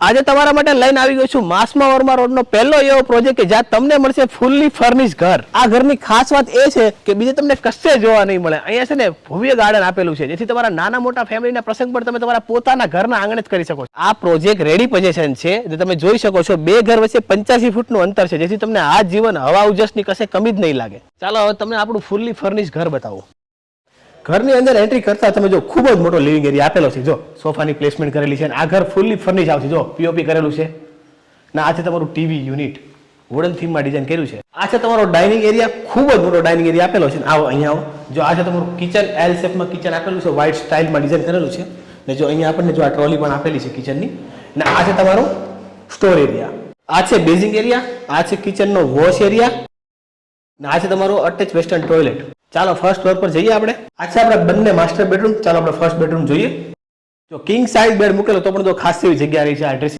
આજે તમારા માટે લઈને આવી ગયો છું માસમાં વર્મા રોડનો પહેલો એવો પ્રોજેક્ટ કે જ્યાં તમને મળશે ફૂલ્લી ફર્નિશ ઘર। આ ઘરની ખાસ વાત એ છે કે બીજે તમને કશે જોવા નહીં મળે। અહીંયા છે ને ભવ્ય ગાર્ડન આપેલું છે, જેથી તમારા નાના મોટા ફેમિલીના પ્રસંગ પર તમે તમારા પોતાના ઘરના આંગણે જ કરી શકો છો। આ પ્રોજેક્ટ રેડી પોઝિશન છે, જે તમે જોઈ શકો છો। બે ઘર વચ્ચે 85 ફૂટનું અંતર છે, જેથી તમને આ જીવન હવા ઉજસની કશે કમી જ નહીં લાગે। ચાલો હવે તમને આપણું ફૂલ્લી ફર્નિશ ઘર બતાવો। ઘરની અંદર એન્ટ્રી કરતા તમે જો ખૂબ જ મોટો લિવિંગ એરિયા આપેલો છે। જો સોફાની પ્લેસમેન્ટ કરેલી છે, આ ઘર ફૂલ્લી ફર્નિશ આવશે। જો પીઓપી કરેલું છે ને આ છે તમારું ટીવી યુનિટ, વુડન થીમમાં ડિઝાઇન કર્યું છે। આ છે તમારો ડાઇનિંગ એરિયા, ખૂબ જ મોટો ડાઇનિંગ એરિયા આપેલો છે। આવો અહીંયા આવો। જો આ છે તમારું કિચન, એલ શેપમાં કિચન આપેલું છે, વ્હાઇટ સ્ટાઇલમાં ડિઝાઇન કરેલું છે ને જો અહીંયા આપણને જો આ ટ્રોલી પણ આપેલી છે કિચનની ને આ છે તમારો સ્ટોર એરિયા। આ છે બેઝિંગ એરિયા, આ છે કિચનનો વોશ એરિયા ને આ છે તમારો અટેચ વેસ્ટર્ન ટોયલેટ। ચાલો ફર્સ્ટ ફ્લોર પર જઈએ આપણે। આ છે આપણા બંને માસ્ટર બેડરૂમ। ચાલો આપણે ફર્સ્ટ બેડરૂમ જોઈએ। જો કિંગ સાઇઝ બેડ મૂકેલો તો પણ તો ખાસ એવી જગ્યા રહી છે। આ ડ્રેસિંગ